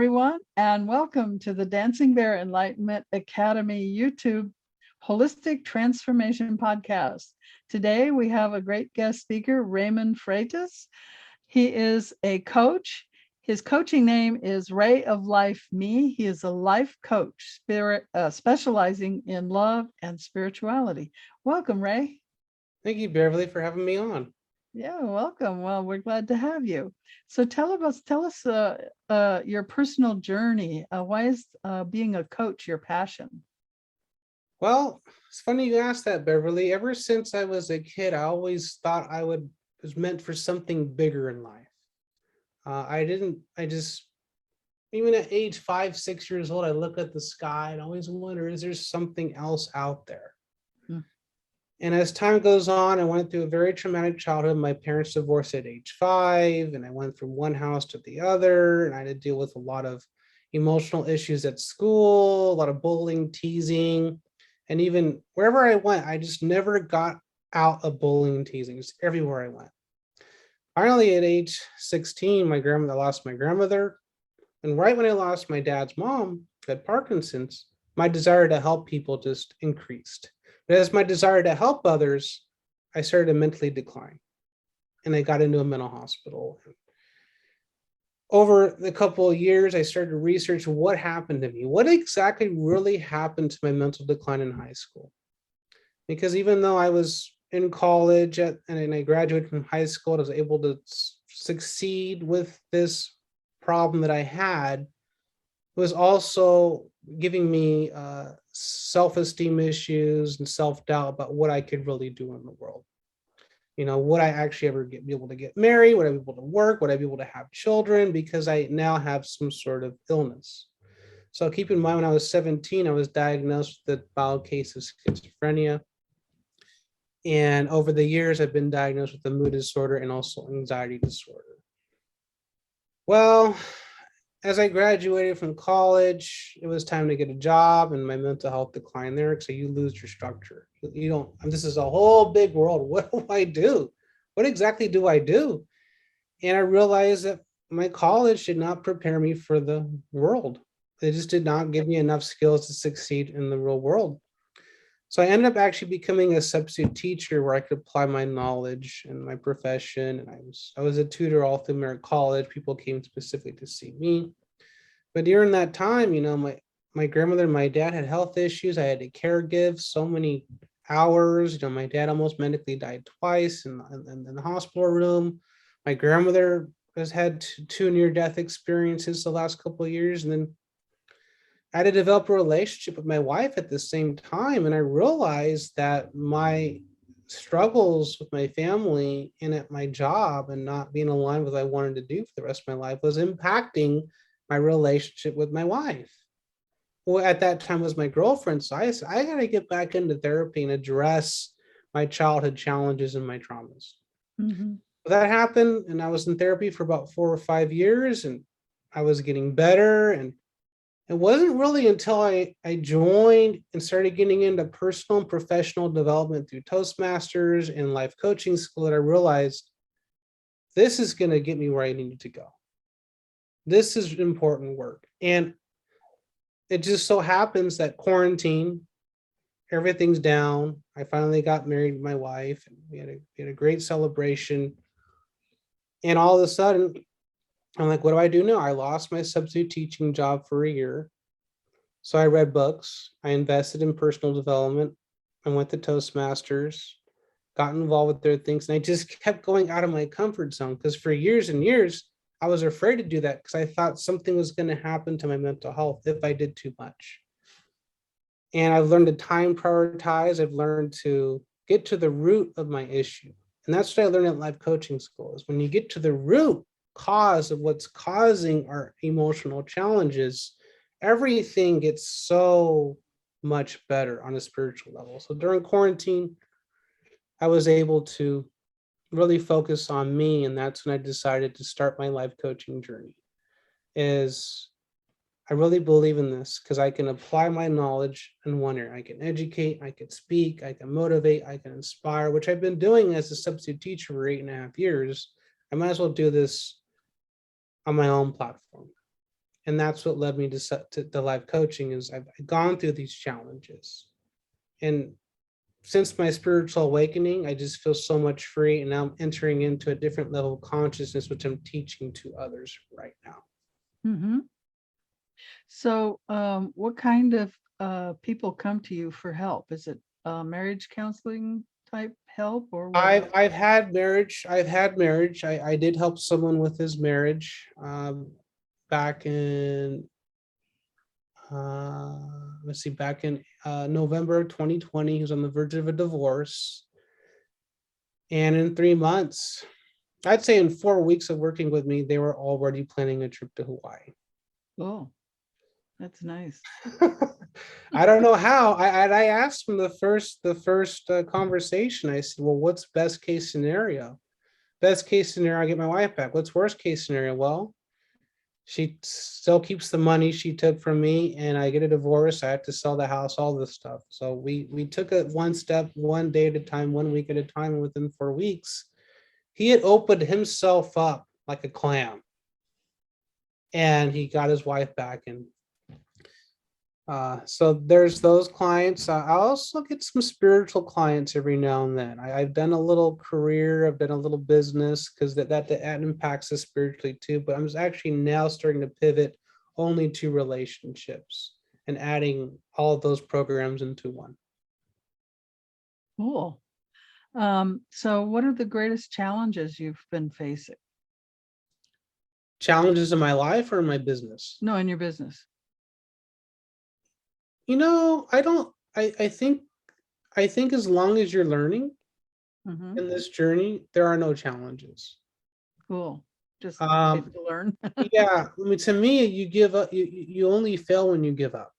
everyone, and welcome to the Dancing Bear Enlightenment Academy YouTube Holistic Transformation Podcast. Today, we have a great guest speaker, Raymond Frietas. He is a coach. His coaching name is Ray of Life Me. He is a life coach, specializing in love and spirituality. Welcome, Ray. Thank you, Beverly, for having me on. Yeah, welcome. Well, we're glad to have you. So tell us your personal journey. Why is being a coach your passion? Well, it's funny you asked that, Beverly. Ever since I was a kid, I always thought was meant for something bigger in life. Even at age 5, 6 years old, I look at the sky and always wonder, is there something else out there? And as time goes on, I went through a very traumatic childhood. My parents divorced at age 5, and I went from one house to the other, and I had to deal with a lot of emotional issues at school, a lot of bullying, teasing, and even wherever I went, I just never got out of bullying and teasing, just everywhere I went. Finally, at age 16, I lost my grandmother, and right when I lost my dad's mom, who had Parkinson's, my desire to help people just increased. But as my desire to help others, I started to mentally decline, and I got into a mental hospital. Over the couple of years, I started to research what happened to me. What exactly really happened to my mental decline in high school? Because even though I was in college and I graduated from high school, I was able to succeed with this problem that I had, was also giving me self-esteem issues and self-doubt about what I could really do in the world. You know, would I actually ever be able to get married? Would I be able to work? Would I be able to have children? Because I now have some sort of illness. So keep in mind, when I was 17, I was diagnosed with a mild case of schizophrenia. And over the years, I've been diagnosed with a mood disorder and also anxiety disorder. Well, as I graduated from college, it was time to get a job, and my mental health declined there because you lose your structure. You don't, this is a whole big world. What do I do? What exactly do I do? And I realized that my college did not prepare me for the world. They just did not give me enough skills to succeed in the real world. So I ended up actually becoming a substitute teacher where I could apply my knowledge and my profession. And I was a tutor all through Merritt College. People came specifically to see me. But during that time, you know, my grandmother and my dad had health issues. I had to caregive so many hours. You know, my dad almost medically died twice in the hospital room. My grandmother has had two near-death experiences the last couple of years. And then I had to develop a relationship with my wife at the same time. And I realized that my struggles with my family and at my job and not being aligned with what I wanted to do for the rest of my life was impacting my relationship with my wife. Well, at that time was my girlfriend. So I said, I got to get back into therapy and address my childhood challenges and my traumas. Mm-hmm. That happened, and I was in therapy for about 4 or 5 years, and I was getting better. And it wasn't really until I joined and started getting into personal and professional development through Toastmasters and life coaching school that I realized this is going to get me where I needed to go. This is important work. And it just so happens that quarantine, everything's down. I finally got married to my wife, and we had a great celebration. And all of a sudden, I'm like, what do I do now? I lost my substitute teaching job for a year. So I read books. I invested in personal development. I went to Toastmasters, got involved with their things. And I just kept going out of my comfort zone because for years and years, I was afraid to do that because I thought something was going to happen to my mental health if I did too much. And I've learned to time prioritize. I've learned to get to the root of my issue. And that's what I learned at life coaching school is when you get to the root cause of what's causing our emotional challenges, everything gets so much better on a spiritual level. So during quarantine, I was able to really focus on me, and that's when I decided to start my life coaching journey. I really believe in this because I can apply my knowledge in one area. I can educate, I can speak, I can motivate, I can inspire, which I've been doing as a substitute teacher for 8.5 years. I might as well do this on my own platform. And that's what led me to life coaching. Is I've gone through these challenges, and since my spiritual awakening, I just feel so much free, and now I'm entering into a different level of consciousness, which I'm teaching to others right now. Mhm. So, what kind of people come to you for help? Is it marriage counseling type help or what? I've had marriage. I did help someone with his marriage back in uh, let's see, back in November of 2020. He was on the verge of a divorce, and in 3 months, I'd say in 4 weeks of working with me, they were already planning a trip to Hawaii. Oh, that's nice. I don't know how. I asked him the first conversation. I said, "Well, what's best case scenario? Best case scenario, I get my wife back. What's worst case scenario? Well, she still keeps the money she took from me, and I get a divorce. I have to sell the house, all this stuff." So we took it one step, one day at a time, 1 week at a time. And within 4 weeks, he had opened himself up like a clam, and he got his wife back. And so there's those clients. I also get some spiritual clients every now and then. I've done a little career, I've done a little business, because that impacts us spiritually too. But I'm just actually now starting to pivot only to relationships and adding all of those programs into one. Cool. So what are the greatest challenges you've been facing? Challenges in my life or in my business? No, in your business. I don't, I think as long as you're learning Mhm. in this journey, there are no challenges. Cool. Just Um, to learn. yeah, I mean, to me, you give up, you only fail when you give up.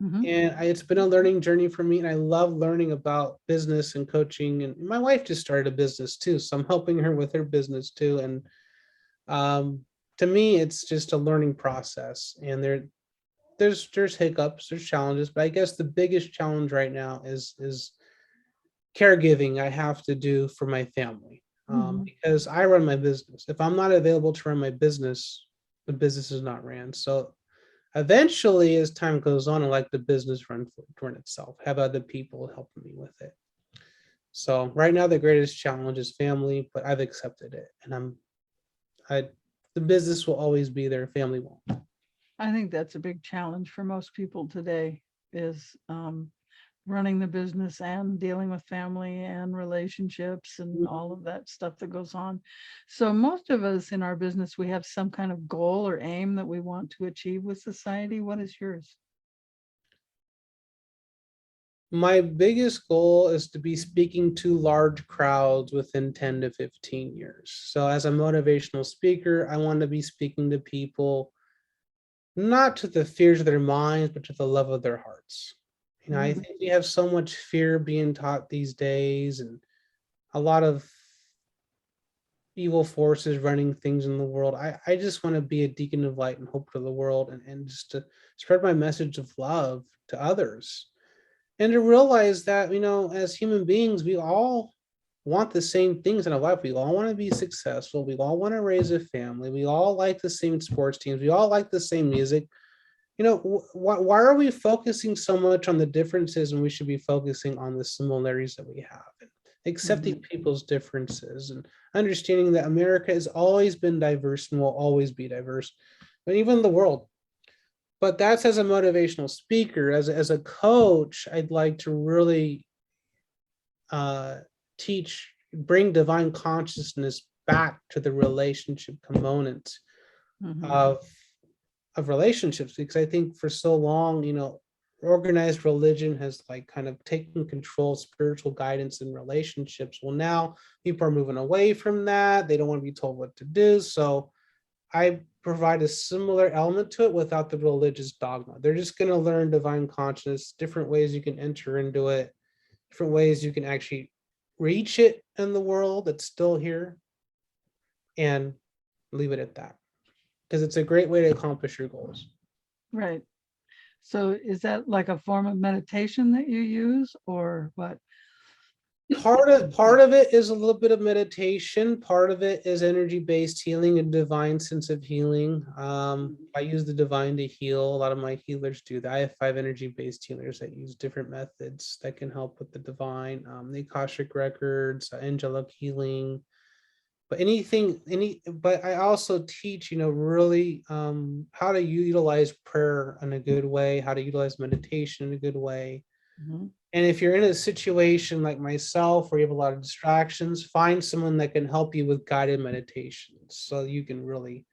Mhm. And it's been a learning journey for me, and I love learning about business and coaching. And my wife just started a business too, so I'm helping her with her business too. And um, to me, it's just a learning process. And there's hiccups, there's challenges, but I guess the biggest challenge right now is caregiving I have to do for my family, Mhm. because I run my business. If I'm not available to run my business, the business is not ran. So eventually, as time goes on, I like the business run itself, have other people helping me with it. So right now, the greatest challenge is family, but I've accepted it, and I the business will always be there, family won't. I think that's a big challenge for most people today is running the business and dealing with family and relationships and all of that stuff that goes on. So most of us in our business, we have some kind of goal or aim that we want to achieve with society. What is yours? My biggest goal is to be speaking to large crowds within 10 to 15 years. So as a motivational speaker, I want to be speaking to people not to the fears of their minds, but to the love of their hearts. I Mm. think we have so much fear being taught these days, and a lot of evil forces running things in the world. I just want to be a beacon of light and hope to the world, and just to spread my message of love to others. And to realize that, as human beings, we all want the same things in our life. We all want to be successful. We all want to raise a family. We all like the same sports teams. We all like the same music. Why are we focusing so much on the differences when we should be focusing on the similarities that we have, and accepting Mhm. people's differences, and understanding that America has always been diverse and will always be diverse, but even the world. But that's as a motivational speaker. As a coach, I'd like to really uh, bring divine consciousness back to the relationship components Mhm. of relationships, because I think for so long, organized religion has like kind of taken control of spiritual guidance in relationships. Well, now people are moving away from that. They don't want to be told what to do. So I provide a similar element to it without the religious dogma. They're just going to learn divine consciousness, different ways you can enter into it, different ways you can actually reach it in the world that's still here, and leave it at that, because it's a great way to accomplish your goals. Right. So is that like a form of meditation that you use or what? Part of it is a little bit of meditation. Part of it is energy-based healing and divine sense of healing. I use the divine to heal. A lot of my healers do that. I have 5 energy-based healers that use different methods that can help with the divine, the Akashic records, angelic healing. But but I also teach, really how to utilize prayer in a good way, how to utilize meditation in a good way. Mhm. And if you're in a situation like myself where you have a lot of distractions, find someone that can help you with guided meditations. So you can really,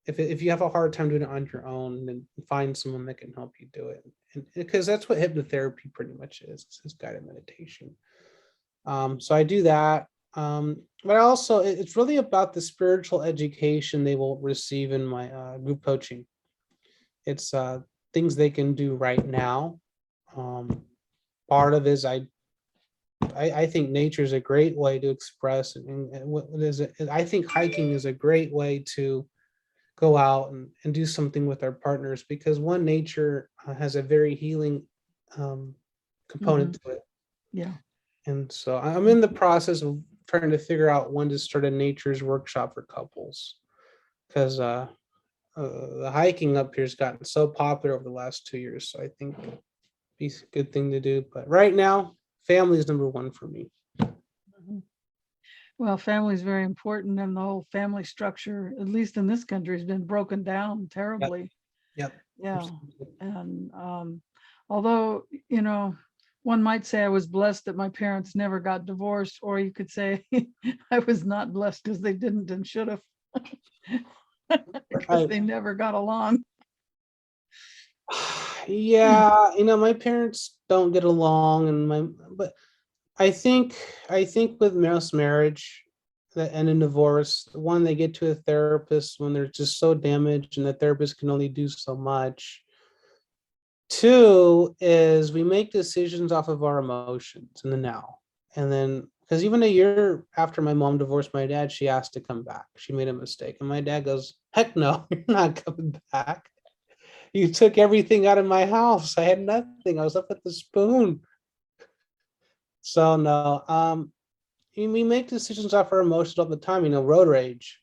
if you have a hard time doing it on your own, then find someone that can help you do it. And because that's what hypnotherapy pretty much is guided meditation. So I do that. But also it's really about the spiritual education they will receive in my group coaching. It's things they can do right now. Part of it is I think nature is a great way to express, and what is it? I think hiking is a great way to go out and do something with our partners, because one, nature has a very healing component Mhm. to it. Yeah. And so I'm in the process of trying to figure out when to start a nature's workshop for couples, because the hiking up here has gotten so popular over the last 2 years. So I think it'd be a good thing to do. But right now, family is number one for me. Mhm. Well, family is very important, and the whole family structure, at least in this country, has been broken down Yep. terribly. Yep. Yeah. Absolutely. And although, one might say I was blessed that my parents never got divorced, or you could say I was not blessed because they didn't and should have, because Right. they never got along. Yeah, my parents don't get along, but I think with most marriage that end in divorce, one, they get to a therapist when they're just so damaged and the therapist can only do so much. Two is we make decisions off of our emotions in the now. And then, because even a year after my mom divorced my dad, she asked to come back. She made a mistake. And my dad goes, heck no, you're not coming back. You took everything out of my house. I had nothing. I was up at the spoon. So no, we make decisions off our emotions all the time. Road rage.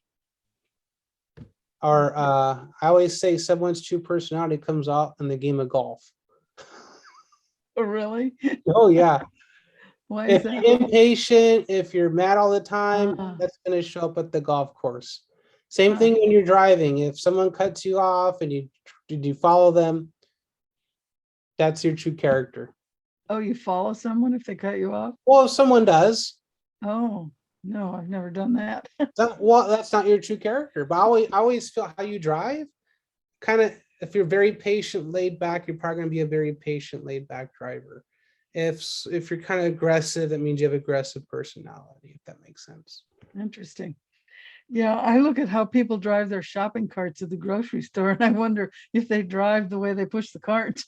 Or I always say someone's true personality comes out in the game of golf. Oh, really? Oh yeah. Why is If that? you're impatient, if you're mad all the time, Uh, that's going to show up at the golf course. Same uh, thing when you're driving. If someone cuts you off and you follow them, that's your true character. oh, you follow someone if they cut you off? Well, if someone does, Oh, no, I've never done that. that's not your true character. But I always feel how you drive, kind of, if you're very patient, laid back, you're probably going to be a very patient, laid back driver. If you're kind of aggressive, that means you have aggressive personality, if that makes sense. Interesting. Yeah, I look at how people drive their shopping carts at the grocery store, and I wonder if they drive the way they push the cart.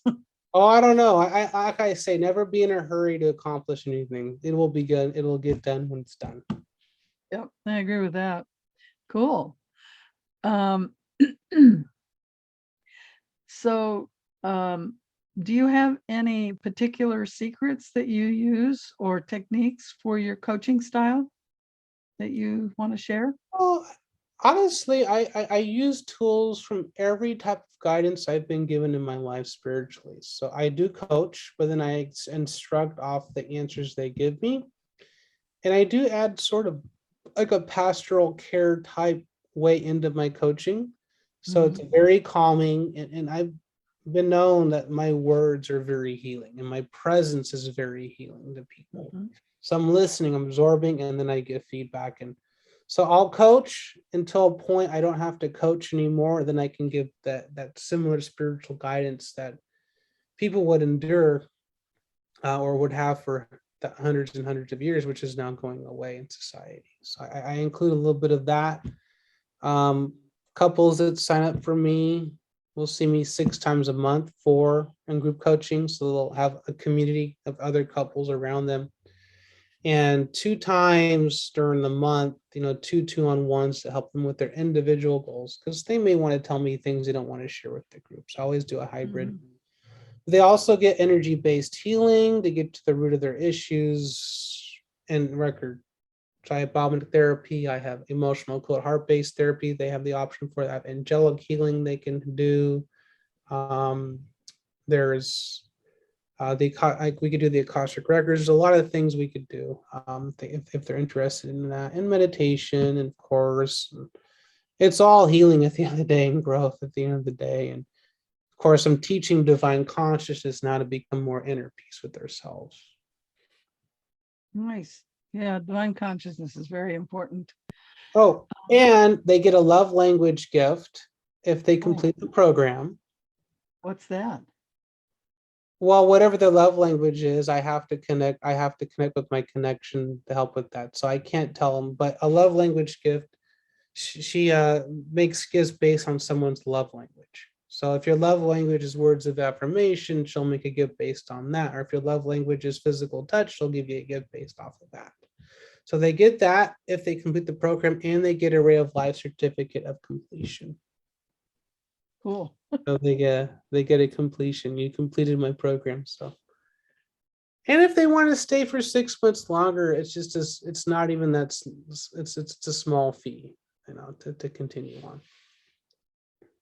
Oh, I don't know. Like I say, never be in a hurry to accomplish anything. It will be good. It'll get done when it's done. Yep, I agree with that. Cool. Um, so, do you have any particular secrets that you use or techniques for your coaching style that you want to share? Well, honestly, I use tools from every type of guidance I've been given in my life spiritually. So I do coach, but then I instruct off the answers they give me. And I do add sort of like a pastoral care type way into my coaching. So it's Mhm, very calming. And I've been known that my words are very healing and my presence is very healing to people. mhm, So I'm listening, I'm absorbing, and then I give feedback. And so I'll coach until a point I don't have to coach anymore. Then I can give that similar spiritual guidance that people would endure or would have for the hundreds and hundreds of years, which is now going away in society. So I include a little bit of that. Um, Couples that sign up for me will see me 6 times a month, 4 in group coaching. So they'll have a community of other couples around them. And 2 times during the month, two on ones to help them with their individual goals, because they may want to tell me things they don't want to share with the group. So I always do a hybrid. mhm. They also get energy-based healing to get to the root of their issues. and record. So I have biomedical therapy, I have emotional code heart-based therapy. They have the option for that. Angelic healing they can do. There's we could do the Akashic records. There's a lot of things we could do if they're interested in that. And meditation, and of course, it's all healing at the end of the day and growth at the end of the day. And of course, I'm teaching divine consciousness now to become more inner peace with themselves. Nice. Yeah, divine consciousness is very important. Oh, and they get a love language gift if they complete the program. What's that? Well, whatever the love language is, I have to connect with my connection to help with that. So I can't tell them, but a love language gift, she makes gifts based on someone's love language. So if your love language is words of affirmation, she'll make a gift based on that. Or if your love language is physical touch, she'll give you a gift based off of that. So they get that if they complete the program, and they get a Ray of Life certificate of completion. Cool. So they get a completion. You completed my program. So, and if they want to stay for 6 months longer, it's not even that. It's a small fee, to continue on.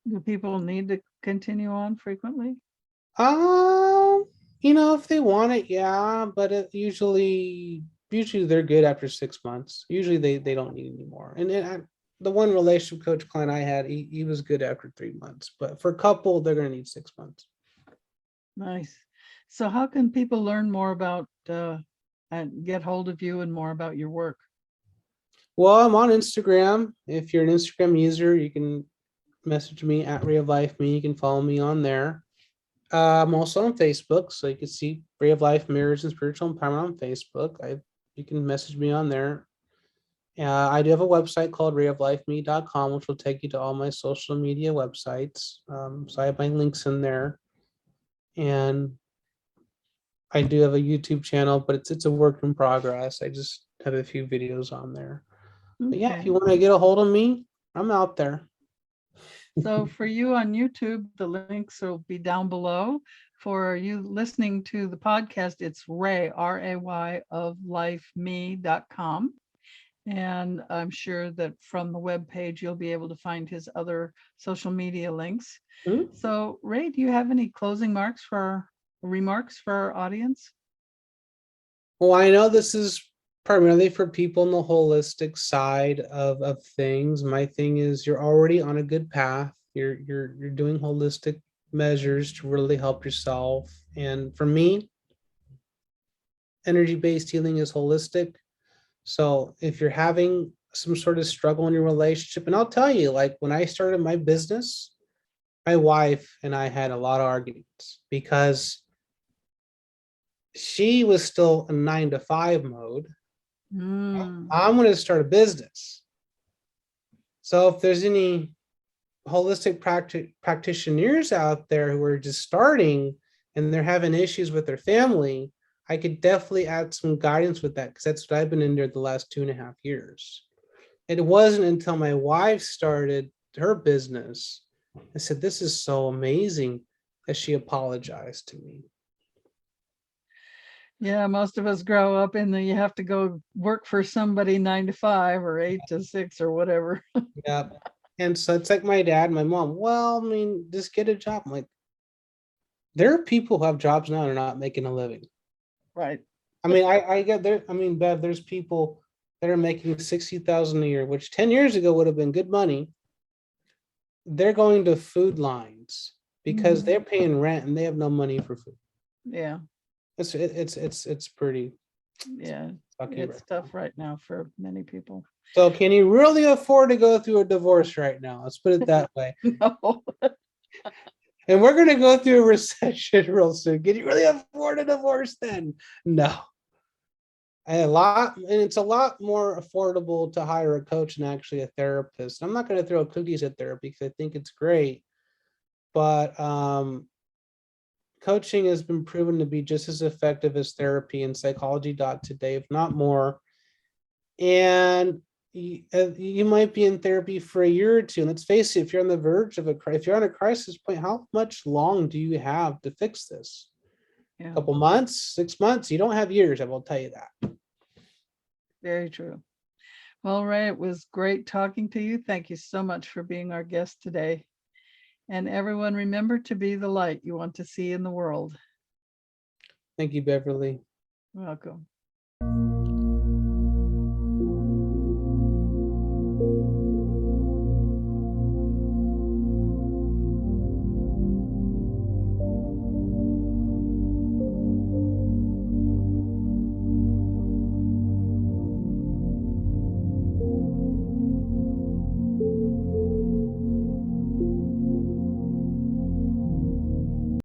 Do people need to continue on frequently? If they want it, yeah, but usually they're good after 6 months. Usually they don't need any more. And the one relationship coach client I had, he was good after 3 months, but for a couple, they're going to need 6 months. Nice. So how can people learn more about and get hold of you and more about your work? Well, I'm on Instagram. If you're an Instagram user, you can message me at Ray of Life Me. You can follow me on there. I'm also on Facebook, so you can see Ray of Life Mirrors and Spiritual Empowerment on Facebook. You can message me on there. I do have a website called rayoflifeme.com, which will take you to all my social media websites. So I have my links in there, and I do have a YouTube channel, but it's a work in progress. I just have a few videos on there. But yeah, if you want to get a hold of me, I'm out there. So for you on YouTube, the links will be down below. For you listening to the podcast, it's Ray, R-A-Y, of lifeme.com. And I'm sure that from the webpage, you'll be able to find his other social media links. Mm-hmm. So Ray, do you have any closing remarks for our audience? Well, I know this is primarily for people in the holistic side of things. My thing is, you're already on a good path. You're doing holistic measures to really help yourself. And for me, energy-based healing is holistic. So if you're having some sort of struggle in your relationship, and I'll tell you, like when I started my business, my wife and I had a lot of arguments because she was still in 9-to-5 mode. I'm going to start a business. So if there's any holistic practitioners out there who are just starting and they're having issues with their family, I could definitely add some guidance with that, because that's what I've been in there the last 2.5 years. It wasn't until my wife started her business, I said, this is so amazing, that she apologized to me. Yeah, most of us grow up in you have to go work for somebody 9-to-5 or 8-to-6 or whatever. Yeah. And so it's like my dad and my mom, well, I mean, just get a job. I'm like, there are people who have jobs now and are not making a living. Right. I mean, I get there. I mean, Bev, there's people that are making $60,000 a year, which 10 years ago would have been good money. They're going to food lines because they're paying rent and they have no money for food. Yeah. It's pretty. Yeah. It's tough right now for many people. So can you really afford to go through a divorce right now? Let's put it that way. No. And we're going to go through a recession real soon. Can you really afford a divorce then? No. And it's a lot more affordable to hire a coach than actually a therapist. I'm not going to throw cookies at therapy because I think it's great, but coaching has been proven to be just as effective as therapy and psychology.today, if not more. And you might be in therapy for a year or two. And let's face it, if you're on the verge of if you're on a crisis point, how much long do you have to fix this? Yeah. A couple months, 6 months? You don't have years, I will tell you that. Very true. Well, Ray, it was great talking to you. Thank you so much for being our guest today. And everyone, remember to be the light you want to see in the world. Thank you, Beverly. Welcome.